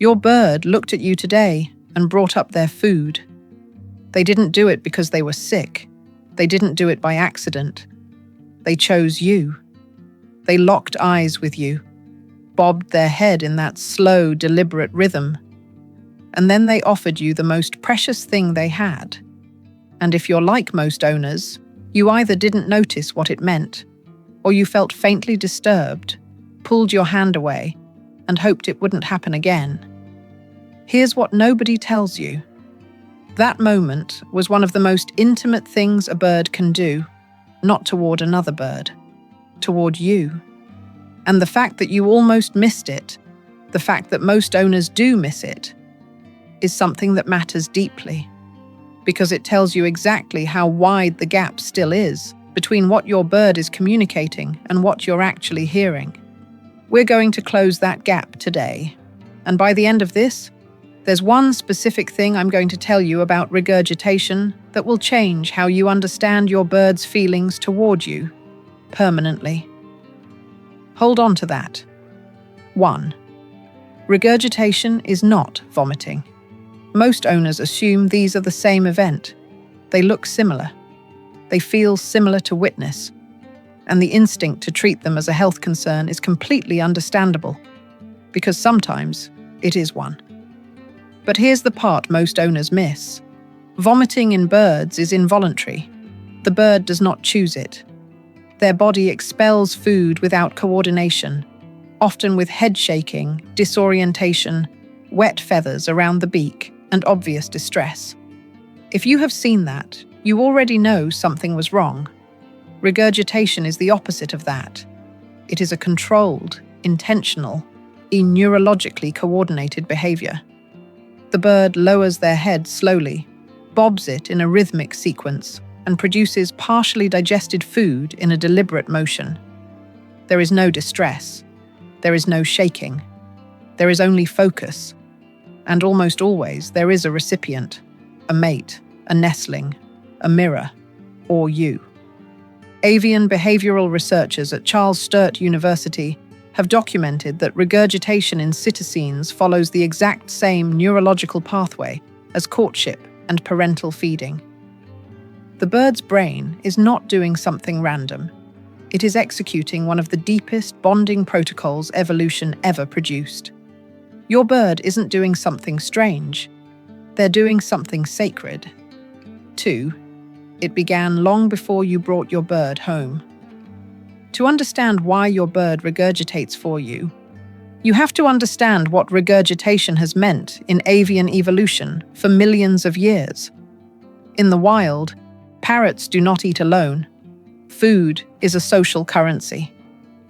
Your bird looked at you today and brought up their food. They didn't do it because they were sick. They didn't do it by accident. They chose you. They locked eyes with you, bobbed their head in that slow, deliberate rhythm, and then they offered you the most precious thing they had. And if you're like most owners, you either didn't notice what it meant, or you felt faintly disturbed, pulled your hand away, and hoped it wouldn't happen again. Here's what nobody tells you. That moment was one of the most intimate things a bird can do, not toward another bird, toward you. And the fact that you almost missed it, the fact that most owners do miss it, is something that matters deeply, because it tells you exactly how wide the gap still is between what your bird is communicating and what you're actually hearing. We're going to close that gap today, and by the end of this, there's one specific thing I'm going to tell you about regurgitation that will change how you understand your bird's feelings toward you permanently. Hold on to that. 1. Regurgitation is not vomiting. Most owners assume these are the same event. They look similar. They feel similar to witness. And the instinct to treat them as a health concern is completely understandable, because sometimes it is one. But here's the part most owners miss. Vomiting in birds is involuntary. The bird does not choose it. Their body expels food without coordination, often with head shaking, disorientation, wet feathers around the beak, and obvious distress. If you have seen that, you already know something was wrong. Regurgitation is the opposite of that. It is a controlled, intentional, neurologically coordinated behavior. The bird lowers their head slowly, bobs it in a rhythmic sequence, and produces partially digested food in a deliberate motion. There is no distress. There is no shaking. There is only focus. And almost always there is a recipient, a mate, a nestling, a mirror, or you. Avian behavioral researchers at Charles Sturt University have documented that regurgitation in cetaceans follows the exact same neurological pathway as courtship and parental feeding. The bird's brain is not doing something random. It is executing one of the deepest bonding protocols evolution ever produced. Your bird isn't doing something strange. They're doing something sacred. 2. It began long before you brought your bird home. To understand why your bird regurgitates for you, you have to understand what regurgitation has meant in avian evolution for millions of years. In the wild, parrots do not eat alone. Food is a social currency.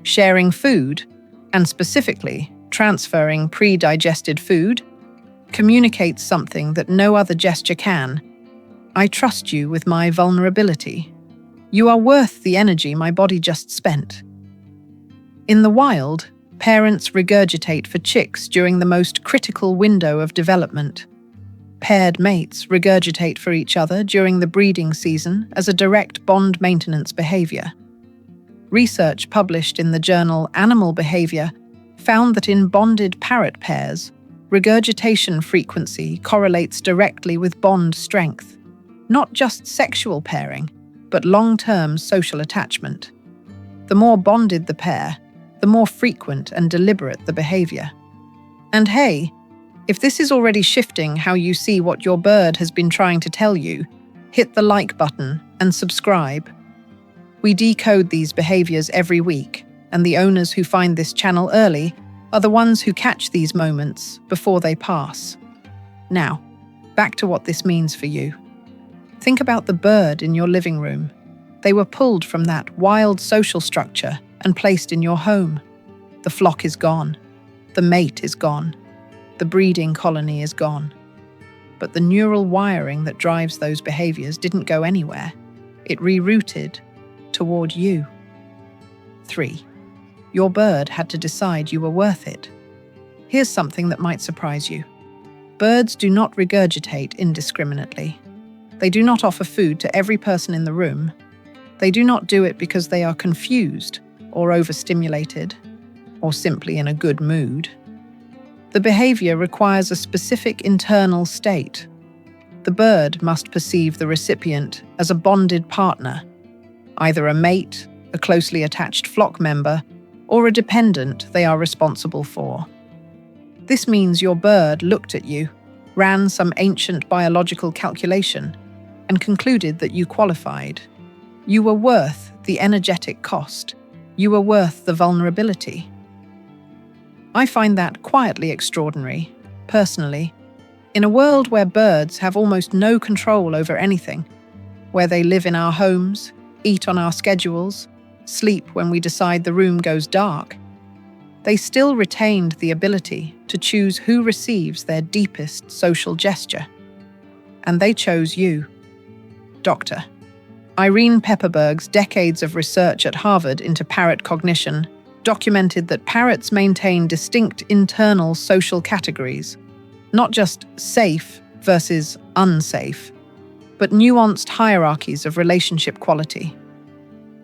Sharing food, and specifically transferring pre-digested food, communicates something that no other gesture can. I trust you with my vulnerability. You are worth the energy my body just spent. In the wild, parents regurgitate for chicks during the most critical window of development. Paired mates regurgitate for each other during the breeding season as a direct bond maintenance behavior. Research published in the journal Animal Behavior found that in bonded parrot pairs, regurgitation frequency correlates directly with bond strength, not just sexual pairing, but long-term social attachment. The more bonded the pair, the more frequent and deliberate the behavior. And hey, if this is already shifting how you see what your bird has been trying to tell you, hit the like button and subscribe. We decode these behaviors every week, and the owners who find this channel early are the ones who catch these moments before they pass. Now, back to what this means for you. Think about the bird in your living room. They were pulled from that wild social structure and placed in your home. The flock is gone. The mate is gone. The breeding colony is gone. But the neural wiring that drives those behaviors didn't go anywhere. It rerouted toward you. 3. Your bird had to decide you were worth it. Here's something that might surprise you. Birds do not regurgitate indiscriminately. They do not offer food to every person in the room. They do not do it because they are confused or overstimulated or simply in a good mood. The behavior requires a specific internal state. The bird must perceive the recipient as a bonded partner, either a mate, a closely attached flock member, or a dependent they are responsible for. This means your bird looked at you, ran some ancient biological calculation, and concluded that you qualified. You were worth the energetic cost. You were worth the vulnerability. I find that quietly extraordinary, personally. In a world where birds have almost no control over anything, where they live in our homes, eat on our schedules, sleep when we decide the room goes dark, they still retained the ability to choose who receives their deepest social gesture. And they chose you. Dr. Irene Pepperberg's decades of research at Harvard into parrot cognition documented that parrots maintain distinct internal social categories, not just safe versus unsafe, but nuanced hierarchies of relationship quality.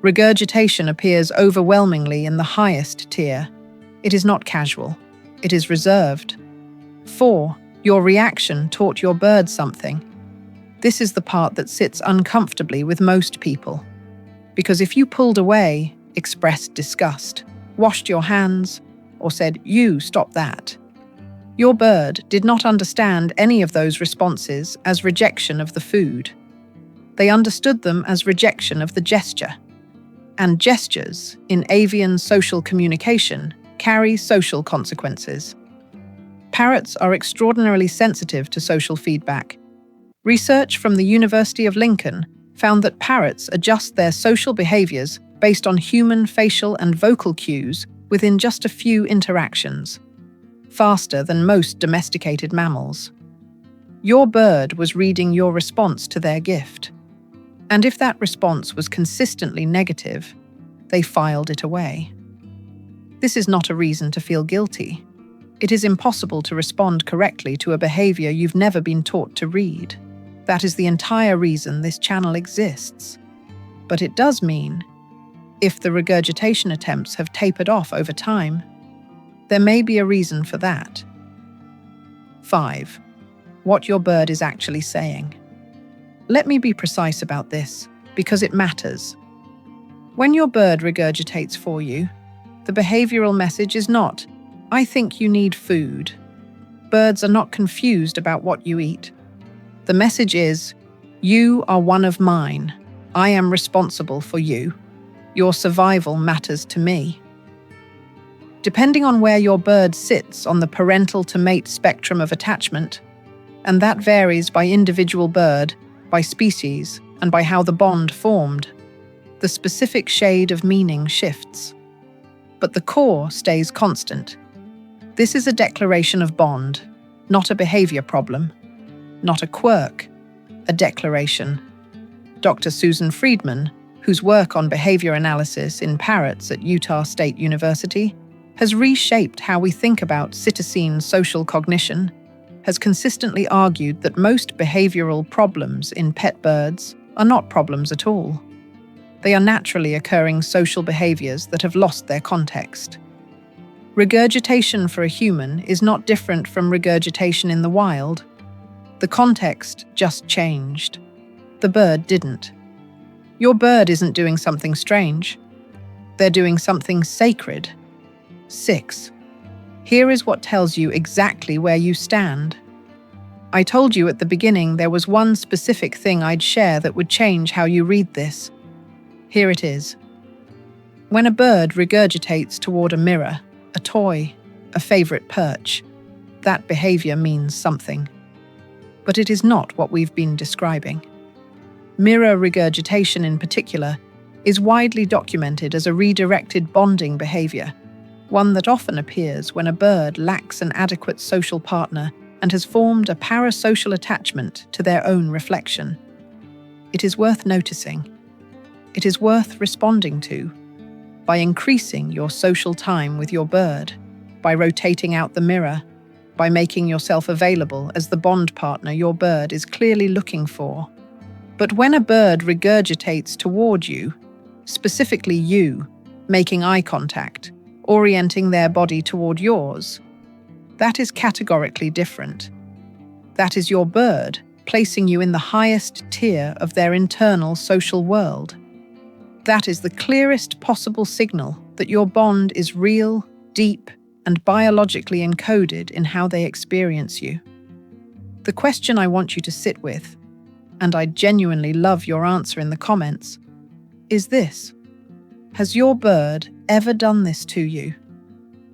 Regurgitation appears overwhelmingly in the highest tier. It is not casual. It is reserved. 4. Your reaction taught your bird something. This is the part that sits uncomfortably with most people. Because if you pulled away, expressed disgust, washed your hands, or said, "You, stop that," your bird did not understand any of those responses as rejection of the food. They understood them as rejection of the gesture. And gestures, in avian social communication, carry social consequences. Parrots are extraordinarily sensitive to social feedback. Research from the University of Lincoln found that parrots adjust their social behaviors based on human facial and vocal cues within just a few interactions, faster than most domesticated mammals. Your bird was reading your response to their gift. And if that response was consistently negative, they filed it away. This is not a reason to feel guilty. It is impossible to respond correctly to a behavior you've never been taught to read. That is the entire reason this channel exists. But it does mean, if the regurgitation attempts have tapered off over time, there may be a reason for that. 5. What your bird is actually saying. Let me be precise about this, because it matters. When your bird regurgitates for you, the behavioral message is not, "I think you need food." Birds are not confused about what you eat. The message is, "You are one of mine. I am responsible for you. Your survival matters to me." Depending on where your bird sits on the parental-to-mate spectrum of attachment, and that varies by individual bird, by species, and by how the bond formed, the specific shade of meaning shifts. But the core stays constant. This is a declaration of bond, not a behavior problem, not a quirk, a declaration. Dr. Susan Friedman, whose work on behavior analysis in parrots at Utah State University has reshaped how we think about Cetacine social cognition, has consistently argued that most behavioral problems in pet birds are not problems at all. They are naturally occurring social behaviors that have lost their context. Regurgitation for a human is not different from regurgitation in the wild. The context just changed. The bird didn't. Your bird isn't doing something strange. They're doing something sacred. 6. Here is what tells you exactly where you stand. I told you at the beginning there was one specific thing I'd share that would change how you read this. Here it is. When a bird regurgitates toward a mirror, a toy, a favorite perch, that behavior means something. But it is not what we've been describing. Mirror regurgitation in particular is widely documented as a redirected bonding behavior, one that often appears when a bird lacks an adequate social partner and has formed a parasocial attachment to their own reflection. It is worth noticing. It is worth responding to by increasing your social time with your bird, by rotating out the mirror, by making yourself available as the bond partner your bird is clearly looking for. But when a bird regurgitates toward you, specifically you, making eye contact, orienting their body toward yours, That is categorically different. That is your bird, placing you in the highest tier of their internal social world. That is the clearest possible signal that your bond is real, deep, and biologically encoded in how they experience you. The question I want you to sit with, and I genuinely love your answer in the comments, is this: has your bird ever done this to you?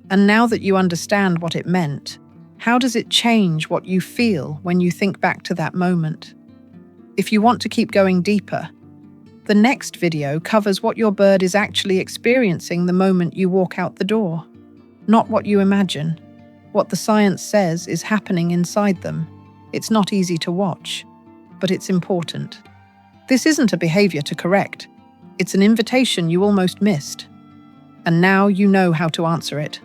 And now that you understand what it meant, how does it change what you feel when you think back to that moment? If you want to keep going deeper, the next video covers what your bird is actually experiencing the moment you walk out the door. Not what you imagine. What the science says is happening inside them. It's not easy to watch, but it's important. This isn't a behavior to correct. It's an invitation you almost missed. And now you know how to answer it.